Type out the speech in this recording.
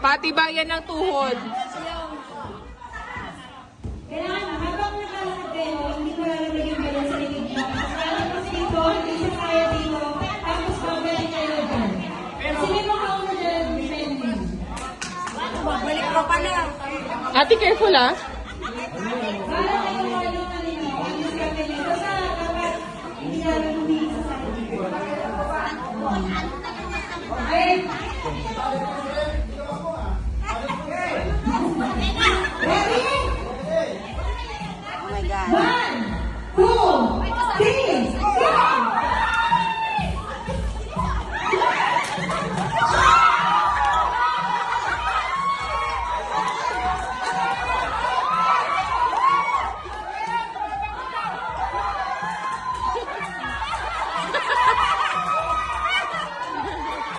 Patibayan ng tuhod. Kailangan habang nakalakad kayo, hindi ko lalagay yung balon sa likod niyo. Kailangan kasi dito, hindi siya kaya dito. Tapos babalik kayo dyan. Sige mo ka una dyan, defending. Balik ka pa na. Ate, careful ah.